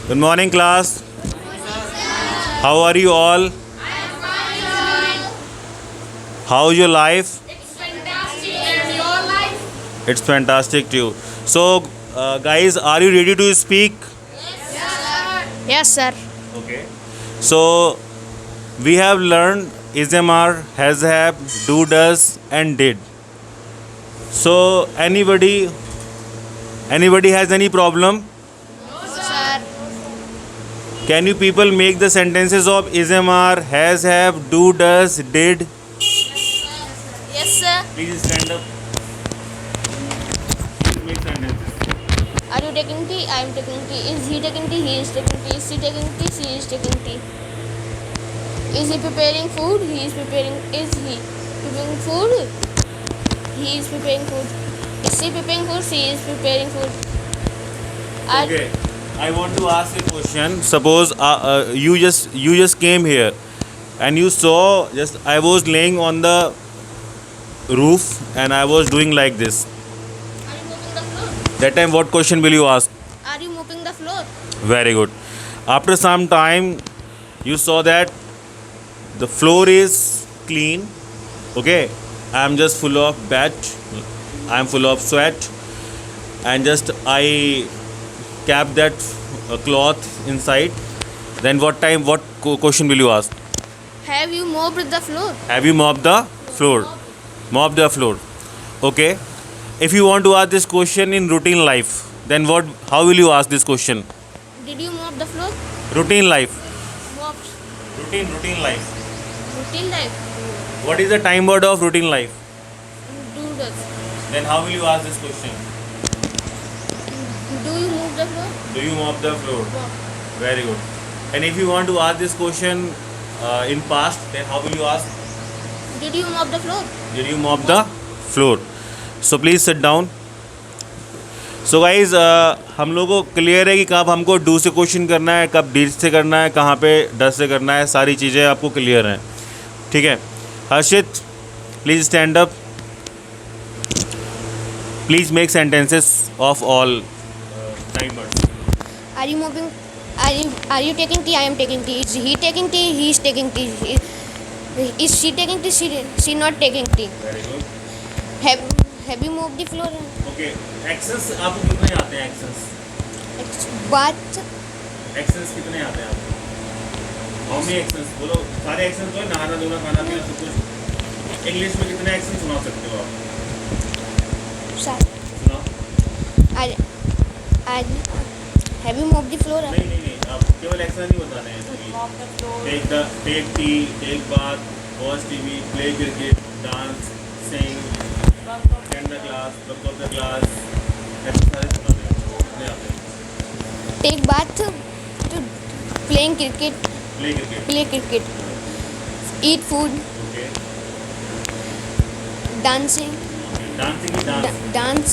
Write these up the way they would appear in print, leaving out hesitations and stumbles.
Good morning, class. How are you all? How's your life? It's fantastic too. So, guys, are you ready to speak? Yes, sir. Okay. So, we have learned ISMR, has have, do, does, and did. So, anybody has any problem? Sir. Can you people make the sentences of ISMR, has have, do, does, did? Yes, sir. Please stand up. Please make sentences. Are you taking tea? I am taking tea. Is he taking tea? He is taking tea. Is she taking tea? She is taking tea. Is he preparing food? He is preparing. Is he preparing food? He is preparing food. Is she preparing food? She is preparing food. Okay. I want to ask a question. Suppose you just came here, and you saw just I was laying on the roof and I was doing like this. Are you mopping the floor? That time, what question will you ask? Are you mopping the floor? Very good. After some time, you saw that the floor is clean. Okay. I am just full of bat. I am full of sweat, and just I kept that cloth inside. Then what question will you ask? Have you mopped the floor? Have you mopped the floor? Mop the floor. Okay. If you want to ask this question in routine life, then how will you ask this question? Did you mop the floor? Routine life. Mopped. Routine life. Routine life. What is the time word of routine life? Do does. Then how will you ask this question? Do you move the floor? Do you mop the floor? Mop. Very good. And if you want to ask this question in past, then how will you ask? Did you mop the floor? Did you mop the floor? So please sit down. So guys, हम लोगों को clear है कि कब हमको do से question करना है, कब डीड से करना है, कहाँ पे डस से करना है, सारी चीज़ें आपको क्लियर हैं. ठीक है. Harshit, please stand up. Please make sentences of all timers. Are you moving? Are you taking tea? I am taking tea. Is he taking tea? He is taking tea. Is she taking tea? She not taking tea. Very good. Have you moved the floor? Okay. Actions आपको कितने आते हैं? Actions Bath. कितने आते हैं आपको? How many actions? बोलो. सारे एक्शंस तो नहाना धोना खाना पीना सब कुछ. इंग्लिश में कितने एक्शंस सुना सकते हो आप? Sir. सुनाओ. Have you moved the floor? नहीं. आप केवल एक्शन नहीं बताने हैं. Take tea, take bath, watch TV, play cricket, dance, sing, attend the class, work of the class. ऐसे सारे सुनाते हैं. नहीं आते. Take bath. To playing cricket. Play cricket. Play cricket. Eat food. Okay. Dancing. Dancing की dance. Dance.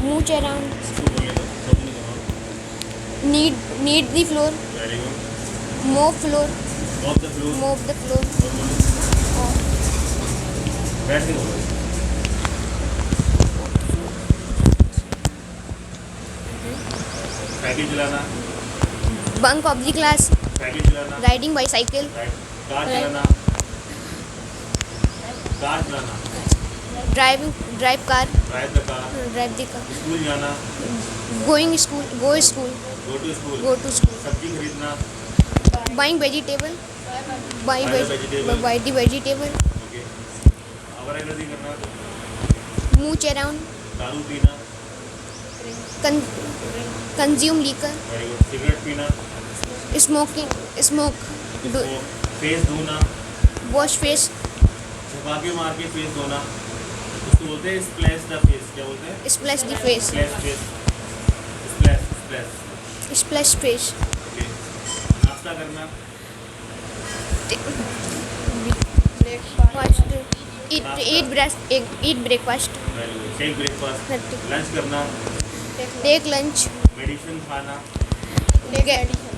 Mooch around. इसको बोलिए तो सब नहीं सुनाओ. Knead the floor. Very good. Mop floor. Of the floor. Mop the floor. बैठ के बोलो. साइकिल चलाना. Bunk of the class. Cycle चलाना. Riding bicycle. कार चलाना. कार चलाना. Drive car. Drive the car. Drive the car. School जाना. Going school. Go school. Go to school. Go to school. सब्जी खरीदना. Buying vegetable. Buy Buy the vegetable. Buy the vegetable. Okay. आवारागर्दी करना. Mooch around. दारू पीना. Consume liquor. Very good. Cigarette पीना. Smoke. Face धोना. Wash face. छपाके मार के फेस धोना. उसको बोलते हैं स्प्लैश द फेस. क्या बोलते हैं? Splash the face. Splash face. Splash. Splash face. Okay. नाश्ता करना. Breakfast. Eat breakfast. Very good. Take breakfast. Nothing. Lunch करना. Take lunch. मेडिसिन खाना.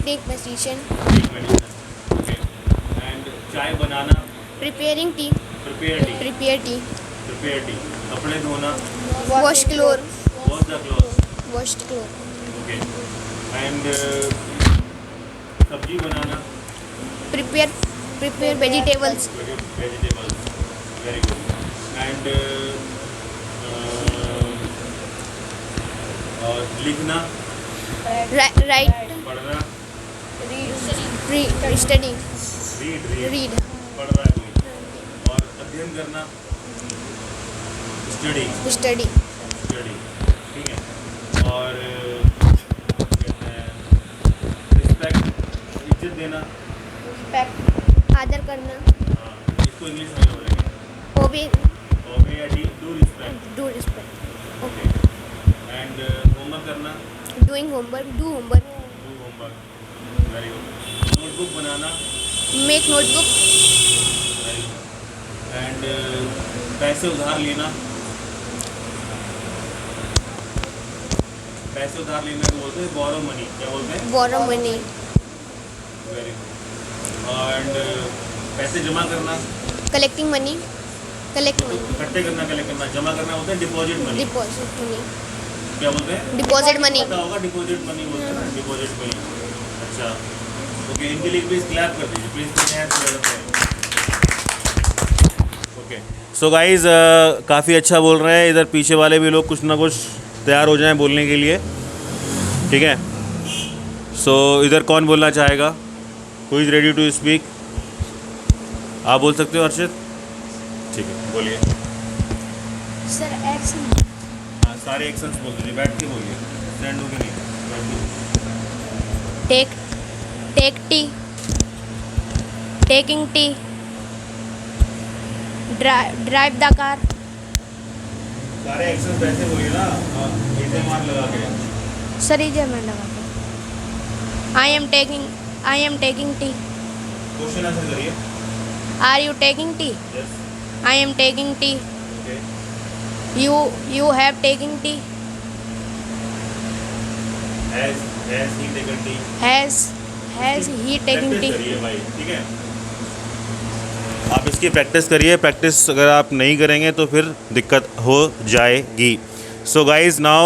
Take position. Take medicine. Okay. And चाय बनाना. Preparing tea. Prepare tea. Prepare tea. कपड़े धोना. Wash clothes. Wash the cloth. Wash clothes. Okay. And सब्जी बनाना, prepare vegetables, vegetables, very good. And और लिखना, write, पढ़ना, study, रीड, read, पढ़ रहा है कोई, और अध्ययन करना, स्टडी, study, ठीक है। और कहते हैं रिस्पेक्ट, इज्जत देना, respect, आदर करना, हाँ, इसको इंग्लिश में बोलेंगे, obey, ओबे या do respect, do respect, okay. And homework करना, doing homework, do homework, do homework, very good. Notebook banana, make notebook, very good. And पैसे उधार लेना, पैसे उधार लेने को बोलते हैं बोरो मनी, क्या बोलते हैं? borrow money, very good. And पैसे जमा करना, collecting money, collect money, इकट्ठे करना, कलेक्ट करना, जमा करना होता है डिपॉजिट मनी, deposit money, क्या बोलते हैं? deposit money, पता होगा डिपॉजिट मनी बोलते हैं ना, डिपॉजिट मनी। अच्छा, ओके, इनके लिए प्लीज क्लैप कर दीजिए, प्लीज। ओके, सो गाइज काफ़ी अच्छा बोल रहे हैं, इधर पीछे वाले भी लोग कुछ ना कुछ तैयार हो जाएं बोलने के लिए, ठीक है। सो इधर कौन बोलना चाहेगा? Who is ready to speak? आप बोल सकते हो अर्षित, ठीक है, बोलिए। sir, action, हाँ, सारे एक्शंस बोल दीजिए, बैठ के बोलिए, स्टैंड होके नहीं, बैठ के। take tea, taking tea, drive the car, सारे एक्शंस वैसे बोलिए ना, इसे मार लगा के। sir, इजे मैं लगा के, I am taking tea, question answer करिए। are you taking tea, yes, I am taking tea, okay. you have taking tea, has he taken T? has he taking practice tea, करिए भाई, ठीक है। आप इसकी प्रैक्टिस करिए, प्रैक्टिस अगर आप नहीं करेंगे तो फिर दिक्कत हो जाएगी। So guys now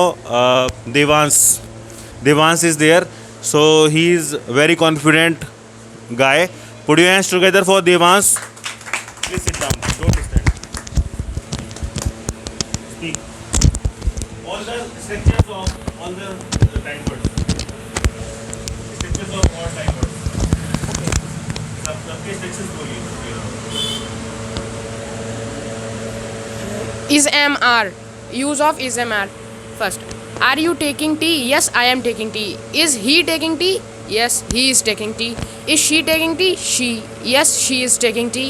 Devansh is there, so he is very confident guy. Put your hands together for Devansh. Please sit down, don't stand, speak all the structures of all the time words, structures of all time words, सबके structures बोलिए। Is MR. Use of is MR. First, are you taking tea? Yes, I am taking tea. Is he taking tea? Yes, he is taking tea. Is she taking tea? She. Yes, she is taking tea.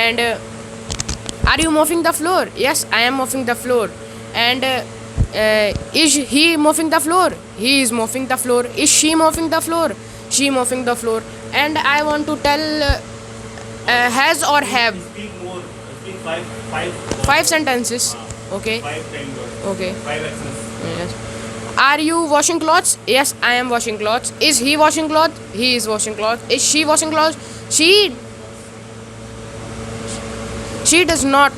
And are you mopping the floor? Yes, I am mopping the floor. And is he mopping the floor? He is mopping the floor. Is she mopping the floor? She mopping the floor. And I want to tell has or have. Speak more. Speak five 5 sentences. Okay. 5 time words. Okay. 5 actions. Yes. Are you washing clothes? Yes, I am washing clothes. Is he washing clothes? He is washing clothes. Is she washing clothes? She does not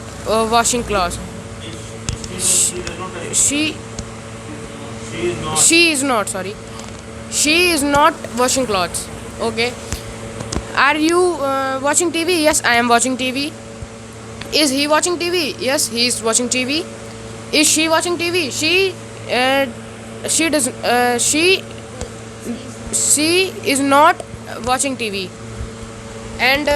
washing clothes. She does not correct. She She is not. she is not, sorry. She is not washing clothes. Okay. Are you watching TV? Yes, I am watching TV. Is he watching TV? Yes, he is watching TV. Is she watching TV? She is not watching TV. And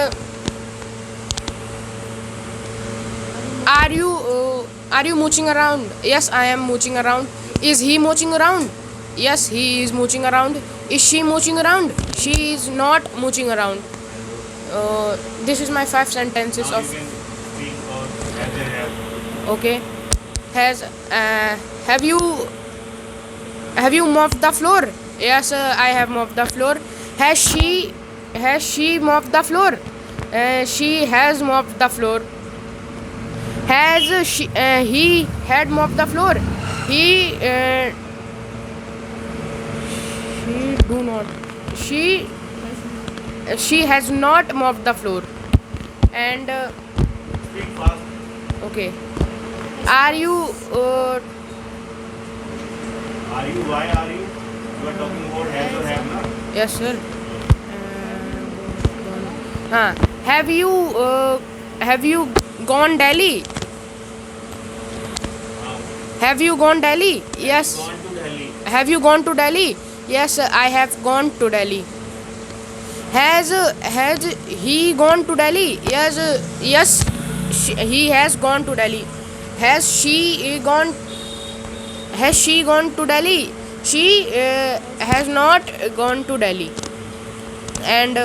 are you mooching around? Yes, I am mooching around. Is he mooching around? Yes, he is mooching around. Is she mooching around? She is not mooching around. This is my 5 sentences Now of. you can speak or have they have. Okay. Have you mopped the floor? Yes, I have mopped the floor. Has she mopped the floor? She has mopped the floor. Has he had mopped the floor? He she has not mopped the floor. And Speak fast. okay. Are you Are you? Why are you? You are talking about has or have, na? Yes, sir. Have you gone Delhi? Have you gone Delhi? Yes. Gone to Delhi. Have you gone to Delhi? Yes, I have gone to Delhi. Has he gone to Delhi? Yes, he has gone to Delhi. Has she gone? Has she gone to Delhi? She has not gone to Delhi. And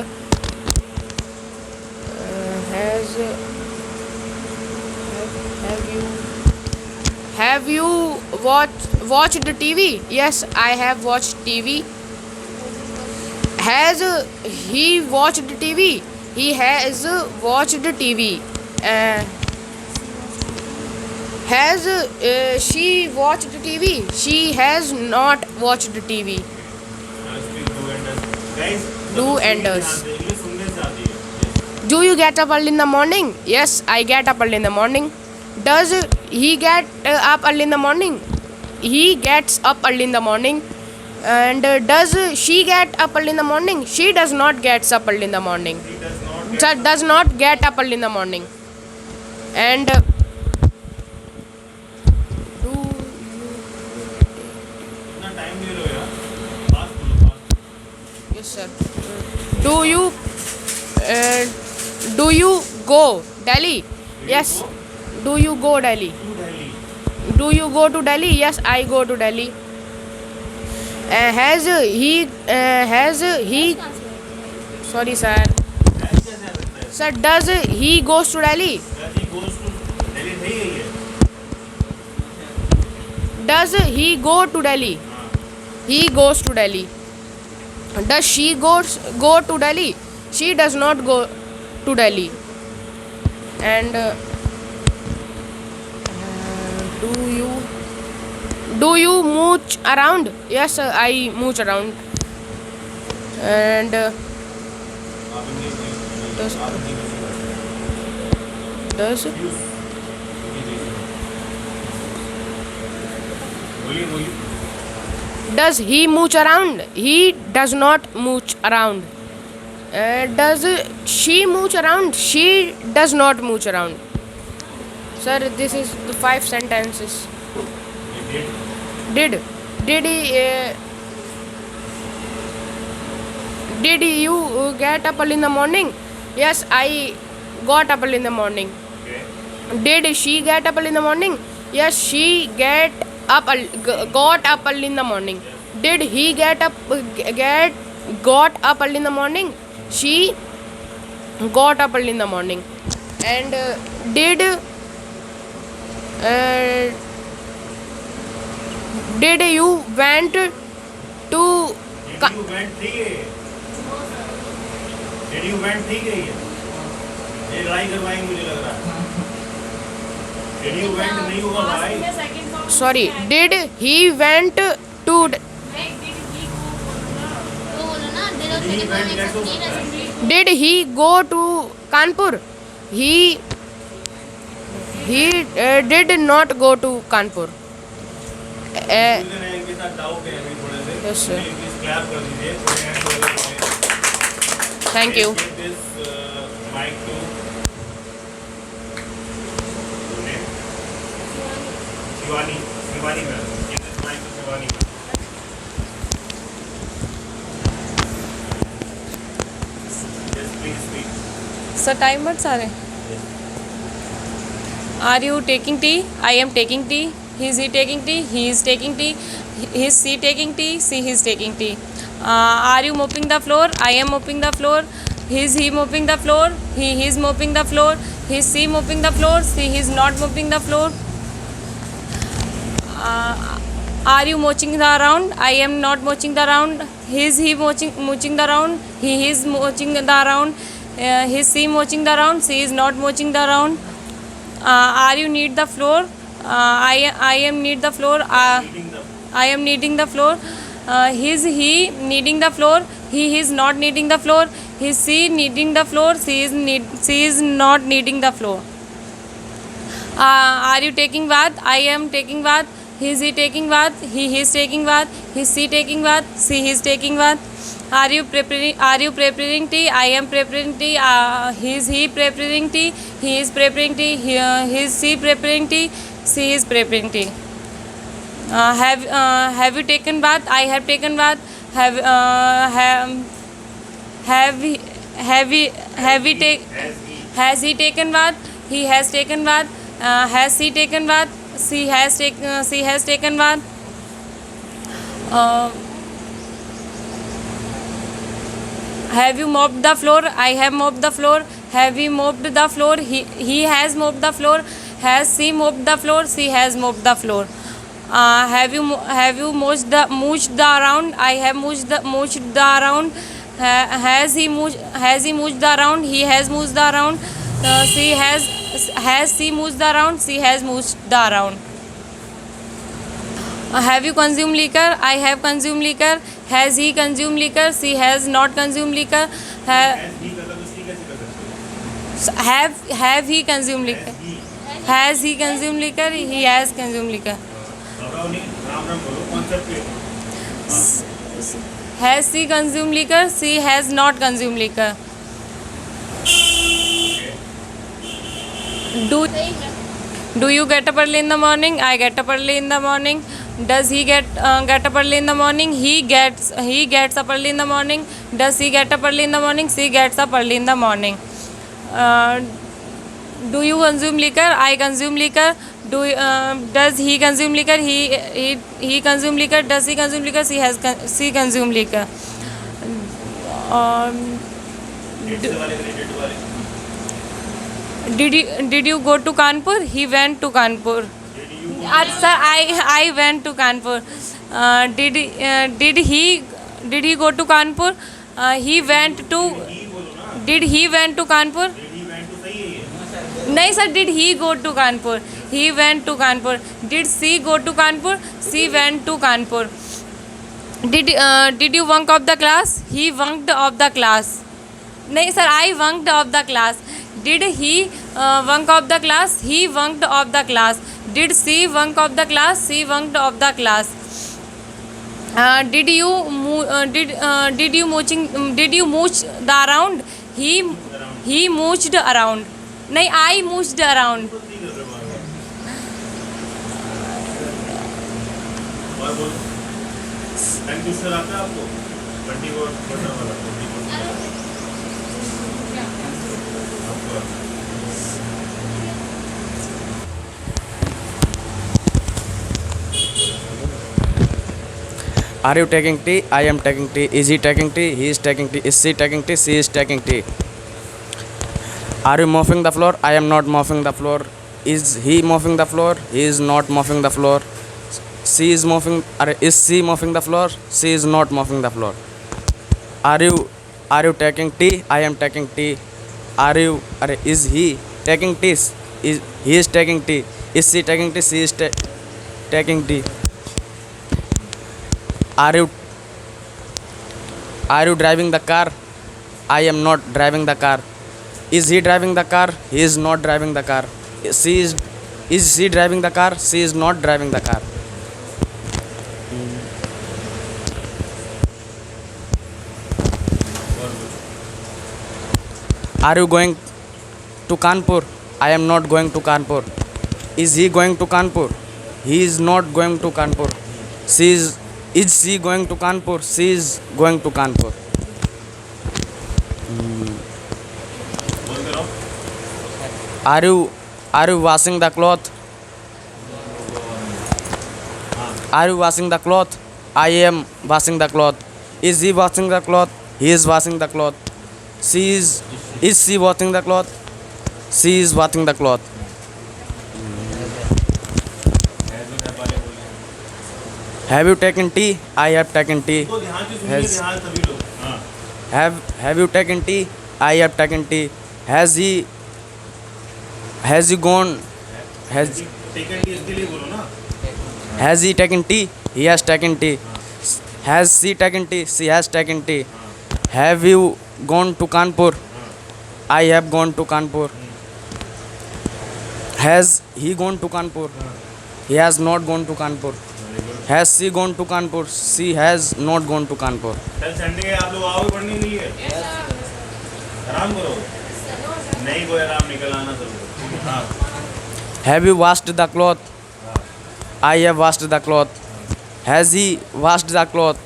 has have you watched the TV? Yes, I have watched TV. Has he watched TV? He has watched TV. Has she watched TV? She has not watched TV. Now speak do and does. Guys, Do and does. ये सुनने से आती है. Do you get up early in the morning? Yes, I get up early in the morning. Does he get up early in the morning? He gets up early in the morning. And does she get up early in the morning? She does not get up early in the morning. He does not Does not get up early in the morning. And do इतना time ले लो यार. Fast बोलो, fast. yes sir. Do you go Delhi? Yes. Do you go Delhi? To Delhi. Do you go to Delhi? Yes, I go to Delhi. Has he sorry sir. ऐसे कैसे आ सकता है? Sir, does he goes to Delhi? Does he goes to Delhi नहीं है ये. Does he go to Delhi? हाँ. He goes to Delhi. Does she go to Delhi? She does not go to Delhi. And do you mooch around? Yes, I mooch around. And आप English नहीं. Does- आप हिंदी में does use. बोलिए बोलिए. does he mooch around? He does not mooch around. Does she mooch around? She does not mooch around. Sir, this is the 5 sentences. ये did. Did you get up early in the morning? Yes, I got up early in the morning. Okay. Did she get up early in the morning? Yes, she got up early in the morning. Did he got up early in the morning? She got up early in the morning. And did you went to Did you went ठीक है ये? Did you went ठीक है ये? ये लड़ाई करवाएंगे मुझे लग रहा है. Did you went नहीं होगा भाई. sorry, did he went to तो बोलो ना did और Did he फिर went एक get to- नहीं रह सकती. did he go to Kanpur? He did not go to Kanpur. Confusion है इनके साथ doubt है अभी थोड़े से. Yes, sir. Please clap कर दीजिए. थोड़े hands हो गए. Thank you. Give this mic to Shivani ma'am. Give this mic to Shivani ma'am. Yes, please speak. Sir time words आ रहे हैं. Are you taking tea? I am taking tea. He is taking tea. He is taking tea. He is she taking tea. She he is taking tea. Are you mopping the floor? I am mopping the floor. He is he mopping the floor. He is mopping the floor. He is she mopping the floor. She he is not mopping the floor. Are you mooching the round? I am not mooching the round. Is he mooching the round? He is mooching the round. Is she mooching the round? She is not mooching the round. Are you need the floor? I am need the floor. I am needing the floor. Is he needing the floor? He is not needing the floor. Is she needing the floor? She is not needing the floor. Are you taking bath? I am taking bath. Is he taking bath? He is taking bath. Is she taking bath? She is taking bath. Are you preparing tea? I am preparing tea. Is he preparing tea? He is preparing tea. Is she preparing tea? She is preparing tea. Have you taken bath? I have taken bath. Have he take has he taken bath? He has taken bath. Has she taken bath? She has taken bath. Have you mopped the floor? I have mopped the floor. Have you mopped the floor? He has mopped the floor. Has she mopped the floor? She has mopped the floor. Have you mooched the around? I have mooched the around. Has he mooched the around? He has mooched the around. Has she mooched the around? She has mooched the around. Have you consumed liquor? I have consumed liquor. Has he consumed liquor? She has not consumed liquor. Have he consumed liquor? Has he consumed liquor? He has consumed liquor. Has she consumed liquor? She has not consumed liquor. Do you get up early in the morning? I get up early in the morning. Does he get up early in the morning? He gets up early in the morning. Does he get up early in the morning? She gets up early in the morning. Do you consume liquor? I consume liquor. Does he consume liquor? He consume liquor. Does he consume liquor? She consume liquor. Did you go to Kanpur? He went to Kanpur. Sir, I went to Kanpur. Did he go to Kanpur? He went to. Did he went to Kanpur? नहीं sir, did he go to Kanpur? He went to Kanpur. Did she go to Kanpur? She went to Kanpur. Did you bunk off the class? He bunked off the class. नहीं sir, I bunked off the class. Did he bunk off the class? He bunked off the class. Did she bunk off the class? She bunked off the class. Did you mooch the around? He mooched around. नहीं, I mooched around. Are you taking tea? I am taking tea. Is he taking tea? He is taking tea. Is she taking tea? She is taking tea. Are you mopping the floor? I am not mopping the floor. Is he mopping the floor? He is not mopping the floor. She is mopping. Is she mopping the floor? She is not mopping the floor. Are you taking tea? I am taking tea. Is he taking tea? He is taking tea. Is she taking tea? She is taking tea. Are you driving the car? I am not driving the car. Is he driving the car? He is not driving the car. Is she driving the car? She is not driving the car. Are you going to Kanpur? I am not going to Kanpur. Is he going to Kanpur? He is not going to Kanpur. Is she going to Kanpur? She is going to Kanpur. Are you washing the cloth? Are you washing the cloth? I am washing the cloth. Is he washing the cloth? He is washing the cloth. Is she washing the cloth? She is washing the cloth. Have you taken tea? I have taken tea. Have you taken tea? I have taken tea. Has he gone? Has he taken tea? He has taken tea. Has she taken tea? She has taken tea. Have you gone to Kanpur? I have gone to Kanpur. Has he gone to Kanpur? He has not gone to Kanpur. Very good. Has she gone to Kanpur? She has not gone to Kanpur. कल Sunday है, आप लोग आओगे पढ़ने के लिए? आराम करो। नहीं कोई आराम, निकल आना सबको। हाँ। Have you washed the cloth? I have washed the cloth. Has he washed the cloth?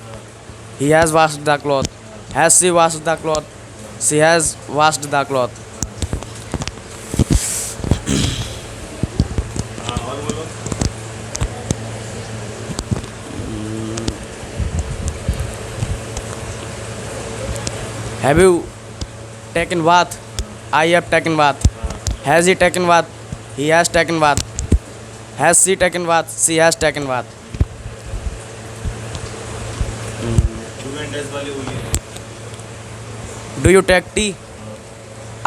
He has washed the cloth. Has she washed the cloth? She has washed the cloth. हाँ, और बोलो। Have you taken bath? I have taken bath. Has he taken bath? He has taken bath. Has she taken bath? She has taken bath. Do and does वाले बोलिए। Do you take tea?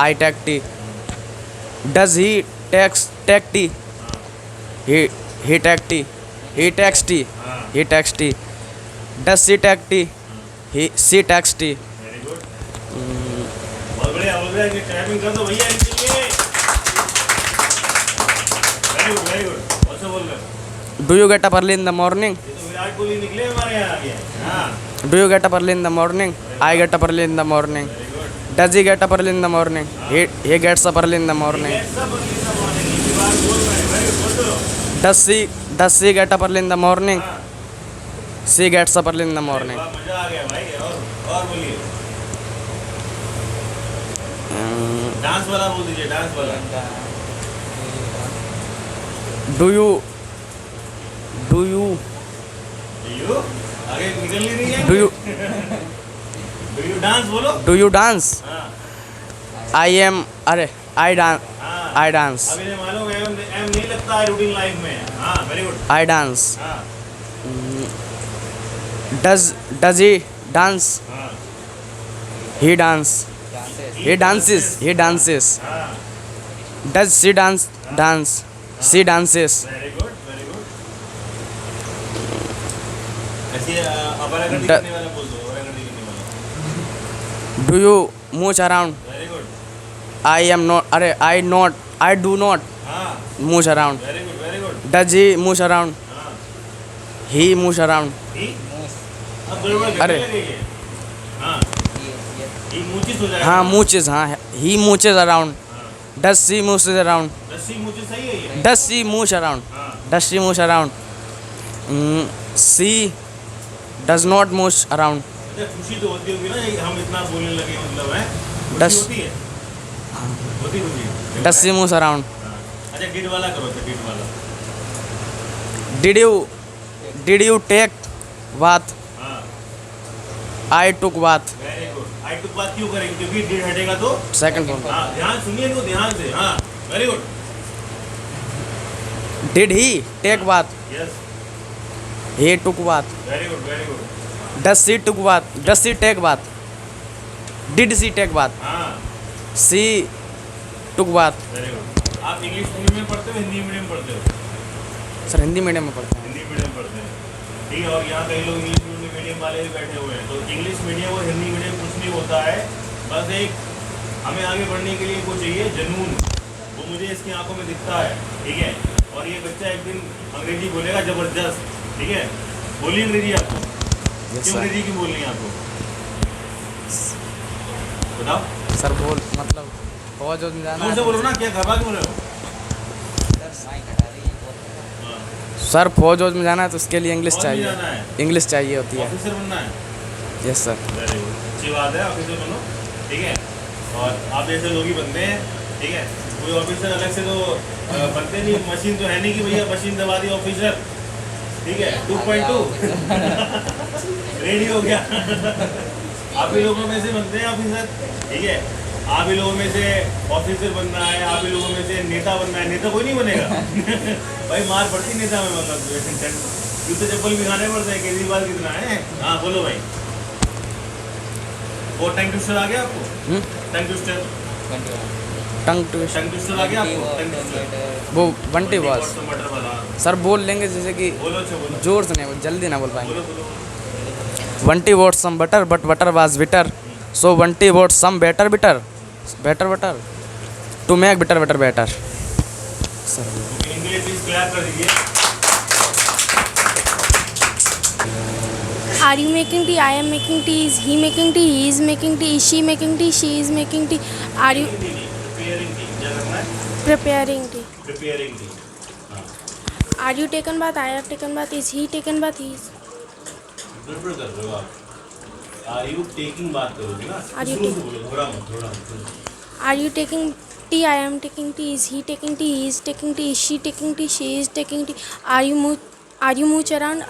I take tea. Does he take tea? He take tea. He takes tea. He takes tea. Does she take tea? She takes tea. Very good. बहुत बढ़िया, बहुत बढ़िया। ये typing कर दो भैया इनके लिए। Very good, very good. और से बोल रहे हो? Do you get up early in the morning? ये तो विराट कोहली निकले हमारे यहाँ आगे। हाँ, Do you get up early in the morning? I get up early in the morning. Very good. Does he get up early in the morning? He gets up early in the morning. सब सब morning की बात बोल रहे हैं। Very good, बोल दो। Does she get up early in the morning? She gets up early in the morning. वाह, मजा आ गया भाई। और बोलिए। डांस वाला बोल दीजिए, डांस वाला। Do you यू आगे निकल नहीं रही है। do you do you dance बोलो। do you dance? हाँ, I dance. हाँ। I dance. अब इन्हें मालूम है, एम नहीं लगता है रूटीन लाइफ में। हाँ, वेरी गुड। I dance. हाँ, Does he dance? हाँ, He dance. He dances. He dances. हाँ, Does she dance? She dances. Very good, very good. ऐसे अपरागति ड- करने वाला बोल दो, अपरागति करने वाला। Do you mooch around? Very good. I do not हाँ, mooch around. Very good, very good. Does he mooch around? हाँ, He mooch around. ही? अब गड़बड़ करने अरे। लगेगी। हाँ, ही मूचिस हो जाएगा। हाँ mooches. हाँ he mooches around. हाँ, Does she mooch around? रस्सी मूचिस सही है ये। Does she mooch around? हाँ, Does she mooch around? She does not mooch around. अच्छा, खुशी तो होती होगी ना, ये हम इतना बोलने लगे, मतलब है खुशी दस- होती है, होती खुशी। Does she mooch around? हाँ, अच्छा डिड वाला करो, अच्छा डिड वाला। Did you take bath? हाँ, I took bath. Very good. I took bath क्यों करेंगे, क्योंकि डिड हटेगा तो। Second one. हाँ, ध्यान सुनिए इनको ध्यान से। हाँ, very good. Did he take bath? Yes, He took bath. Very good, very good. Does she took bath? Does she take bath? Did she take bath? हाँ, She took bath. Very good. आप English medium में पढ़ते हो, Hindi medium पढ़ते हो? Sir Hindi medium में पढ़ते हैं. हिंदी मीडियम पढ़ते हैं, ठीक है। और यहाँ कई लोग इंग्लिश मीडियम वाले भी बैठे हुए हैं। तो इंग्लिश मीडियम और हिंदी मीडियम कुछ नहीं होता है, बस एक हमें आगे बढ़ने के लिए वो चाहिए जुनून। वो मुझे इसकी आंखों में दिखता है, ठीक है। और ये बच्चा एक दिन अंग्रेजी बोलेगा ज़बरदस्त, ठीक है। बोलिए अंग्रेजी आपको, Yes, क्यों sir. अंग्रेजी क्यों बोलनी है आपको, बताओ। सर बोल मतलब फौज में जाना जोर से है. बोलो ना, क्या घबरा क्यों रहे हो? हाँ, सर फौज में जाना है तो उसके लिए इंग्लिश फौज में चाहिए. जाना है, इंग्लिश चाहिए होती है. ऑफिसर बनना है। Yes sir. वेरी गुड, अच्छी बात है, ऑफिसर बनो, ठीक है। और आप जैसे लोग ही बनते हैं, ठीक है। कोई ऑफिसर अलग से तो बनते नहीं, मशीन तो है नहीं कि भैया मशीन दबा दी ऑफिसर, ठीक है। 2.2 रेडी हो गया। आप ही लोगों में से बनते हैं ऑफिसर, ठीक है। आप ही लोगों में से ऑफिसर बनना है, आप ही लोगों में से नेता बनना है। नेता कोई नहीं बनेगा। भाई मार पड़ती नेता में, मतलब जूते चप्पल भी खाने पड़ते हैं। केजरीवाल कितना है। हाँ बोलो भाई। वो टंग ट्विस्टर आ गया आपको? टंग ट्विस्टर, टंग ट्विस्ट टंग ट्विस्टर आ गया आपको? टंग ट्विस्टर, वो बंटी बॉस. टमाटर वाला। सर बोल लेंगे जैसे कि बोलो, अच्छा बोलो, जोर से नहीं, जल्दी ना बोल पाएंगे. बोलो बोलो। Vanti bought some butter, but butter was bitter. So Vanti bought some better to make bitter better. Sir इनके लिए प्लीज क्लैप कर दीजिए। Are you making tea? I am making tea. Is he making tea? He is making tea. Is she making tea? She is making tea. Are you Preparing tea. क्या करना है? preparing tea? Preparing tea. Are you taken bath? I have taken bath. Is he taken bath? He is. गड़बड़ कर रहे हो आप. Are you taking बात करोगे ना? Are you शुरू से बोलो, घबरा मत, थोड़ा मत. Are you taking tea? I am taking tea. Is he taking tea? He is taking tea. Is she taking tea? She is taking tea. Are you mooch around?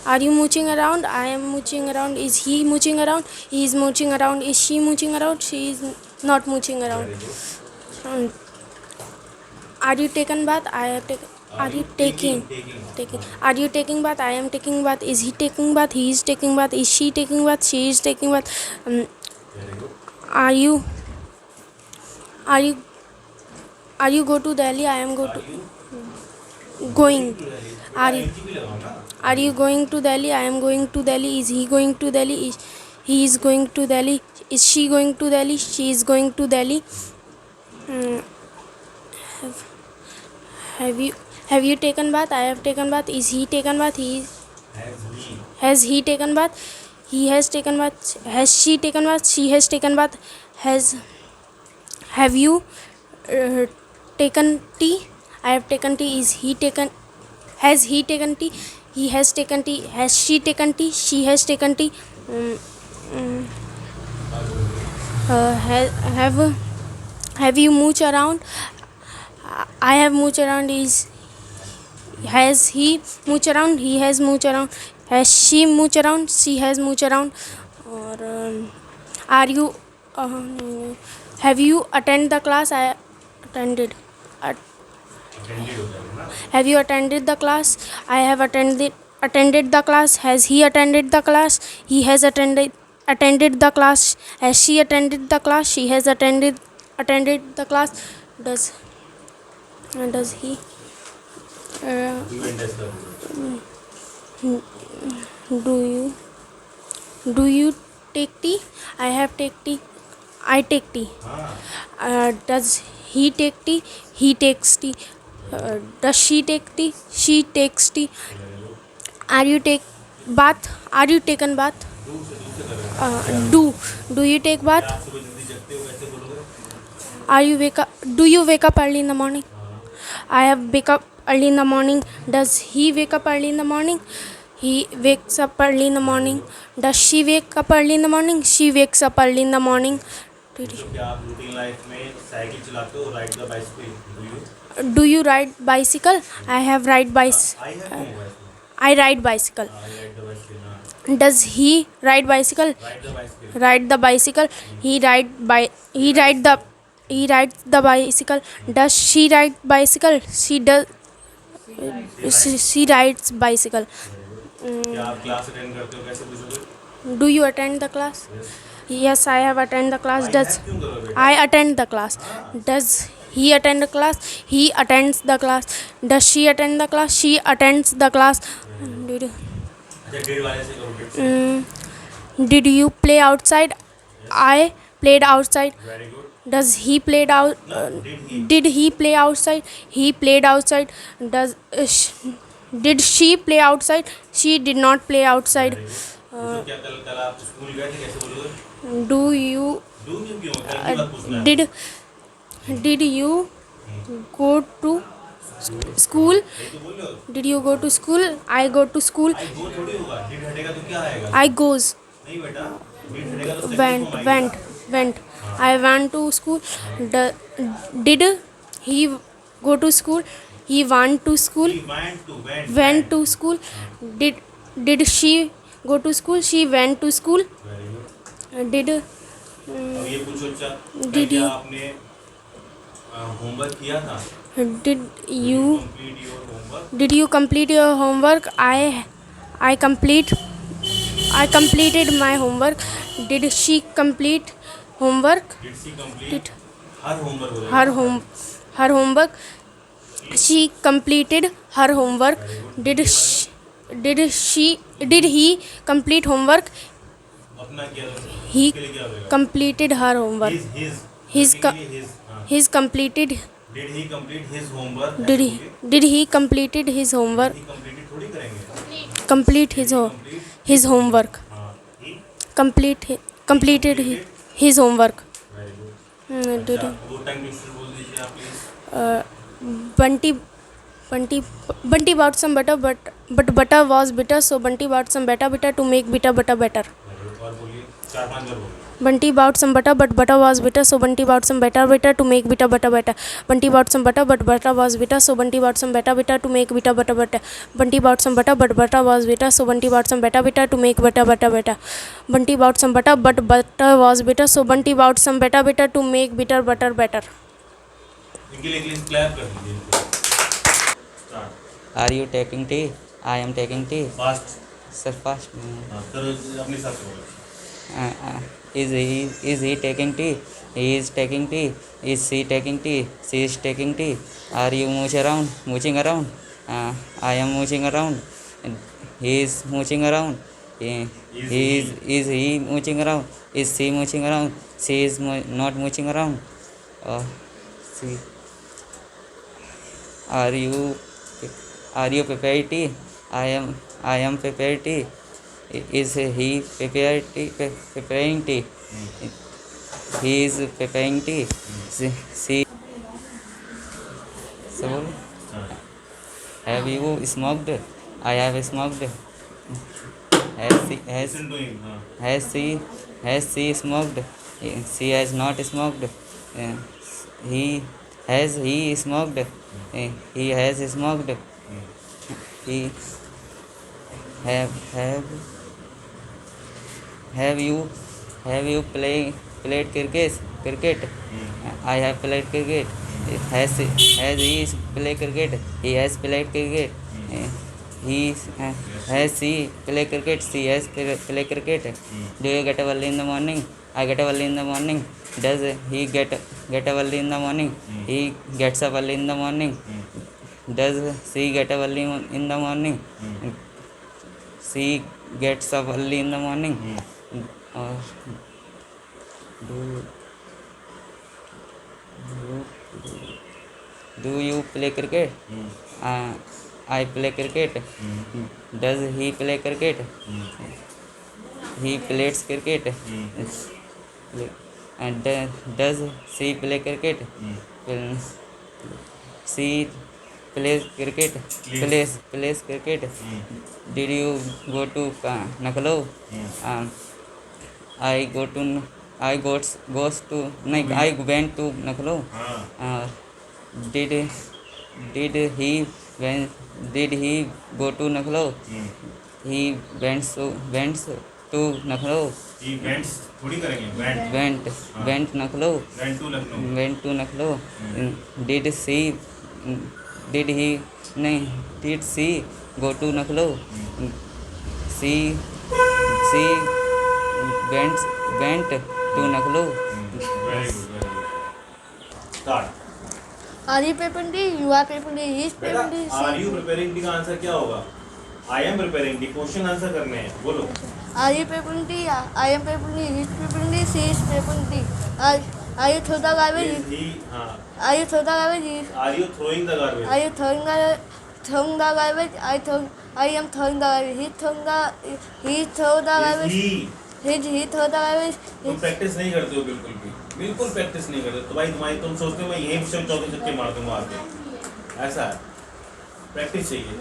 Are you mooching around? I am mooching around. Is he mooching around? He is mooching around. Is she mooching around? She is not mooching around. Are you taken bath? I have taken. Are you taking? Are you taking bath? I am taking bath. Is he taking bath? He is taking bath. Is she taking bath? She is taking bath. Are you go to Delhi? I am going. Are you going to Delhi? I am going to Delhi. Is he going to Delhi? He is going to Delhi. Is she going to Delhi? She is going to Delhi. Have you taken bath? I have taken bath. Is he taken bath? Has he taken bath? He has taken bath. Has she taken bath? She has taken bath. Have you taken tea? I have taken tea. Is he taken? Has he taken tea? He has taken tea. Has she taken tea? She has taken tea. Have you mooch around? I have mooch around. Has he mooch around? He has mooch around. Has she mooch around? She has mooch around. Or are you? Have you attended the class? I attended. Have you attended the class? I have attended the class. Has he attended the class? He has attended the class. Has she attended the class? She has attended the class. Does he? Do you take tea? I have take tea. I take tea. Does he take tea? He takes tea. Does she take tea? She takes tea. Are you take bath? Are you taken bath? Do you take bath? Do you wake up early in the morning? I have wake up early in the morning. Does he wake up early in the morning? He wakes up early in the morning. Does she wake up early in the morning? She wakes up early in the morning. क्या आप routine life में cycle चलाते हो, ride the bicycle? Do you ride bicycle? I have ride bicycle. I ride bicycle. Does he ride bicycle? Ride the bicycle. He rides the bicycle. Does she ride bicycle? She rides bicycle. क्या आप class attend करते हो? कैसे पूछोगे? Do you attend the class? Yes, I have attended the class. Does I attend the class? Does he attend the class? He attends the class. Does she attend the class? She attends the class. Did you play outside? I played outside. Very good. Does he played out? Did he play outside? He played outside. Did she play outside? She did not play outside. क्या कल आप school गए थे? कैसे बोलोगे? Did you go to school? Did you go to school? I go to school. आई गो थोड़ी होगा, did हटेगा तो क्या आएगा? I goes. नहीं बेटा, डिड हटेगा तो second Went. I went to school. Did he go to school? He went to school. Went to school. Did she go to school? She went to school. Did अब ये पूछो अच्छा, Did क्या you- आपने homework किया था? did you complete your homework? did you complete your homework? I completed my homework. Did she complete homework? Did she complete her homework बोलो. Her homework. She completed her homework. Did he complete homework? अपना किया था. He उसके लिए क्या होगा? completed her homework. His His उसके लिए his, हाँ. He's completed Did he complete his homework? Did he completed his homework? He completed थोड़ी करेंगे. Complete his homework. हाँ. He Completed his homework. very good. Did अच्छा, दो टाइम क्वेश्चन बोल दीजिए आप please. Bunty bought some butter, but butter was bitter, so Bunty bought some bitter to make bitter butter better. और बोलिए 4-5 बार बोलिए. Bunty bought some butter, but butter was bitter, so Bunty bought some bitter to make bitter butter better. Bunty bought some butter, but butter was bitter, so Bunty bought some bitter to make bitter butter better. Bunty bought some butter, but butter was bitter, so Bunty bought some bitter to make bitter butter better. Bunty bought some butter, but butter was bitter, so Bunty bought some bitter to make bitter butter better. English clap कर दीजिए. Start. Are you taking tea? I am taking tea. Fast. Sir, fast. हाँ, करो अपने साथ बोलो. Is he taking tea? He is taking tea. Is she taking tea? She is taking tea. Are you mooching around? I am mooching around. He is mooching around. Is he mooching around? Is she mooching around? She is not mooching around. See. Are you prepared tea? I am prepared tea. Is he preparing tea? He is preparing tea. She. So, have you smoked? I have smoked. Listen to him. हाँ. Has she smoked? She has not smoked. Has he smoked? He has smoked. He have you played cricket? I have played cricket. Has he played cricket? He has played cricket. Has she played cricket? She has played cricket. Do you get up early in the morning? I get up early in the morning. Does he get up early in the morning? He gets up early in the morning. Does she get up early in the morning? She gets up early in the morning. Do you play cricket? I play cricket. Does he play cricket? He plays cricket. And does she play cricket? She plays cricket. Plays cricket. Did you go to Nakalo? I went to Nakalo. Did he go to Nakalo? He went to Nakalo. He went थोड़ी करेंगे. Went Nakalo. Went to Nakalo. Did she go to Nakalo? She went to Nakalo. Very good. Start. Are you preparing tea? You are preparing tea. He is preparing tea. Are you preparing tea का answer क्या होगा? I am preparing tea. Question answer करने हैं. बोलो. Are you preparing tea? I am preparing tea. He is preparing tea. She is preparing tea. Are you throwing the garbage? Is he? हाँ. Are you throwing the garbage? Are you throwing the garbage? Are you throwing the garbage? I am throwing the garbage. He throw the garbage. He throw the garbage. तुम practice नहीं करते हो बिल्कुल practice नहीं करते. तो भाई तुम सोचते हो मैं यहीं से चौके छक्के मार दूंगा आके. ऐसा है. प्रैक्टिस चाहिए.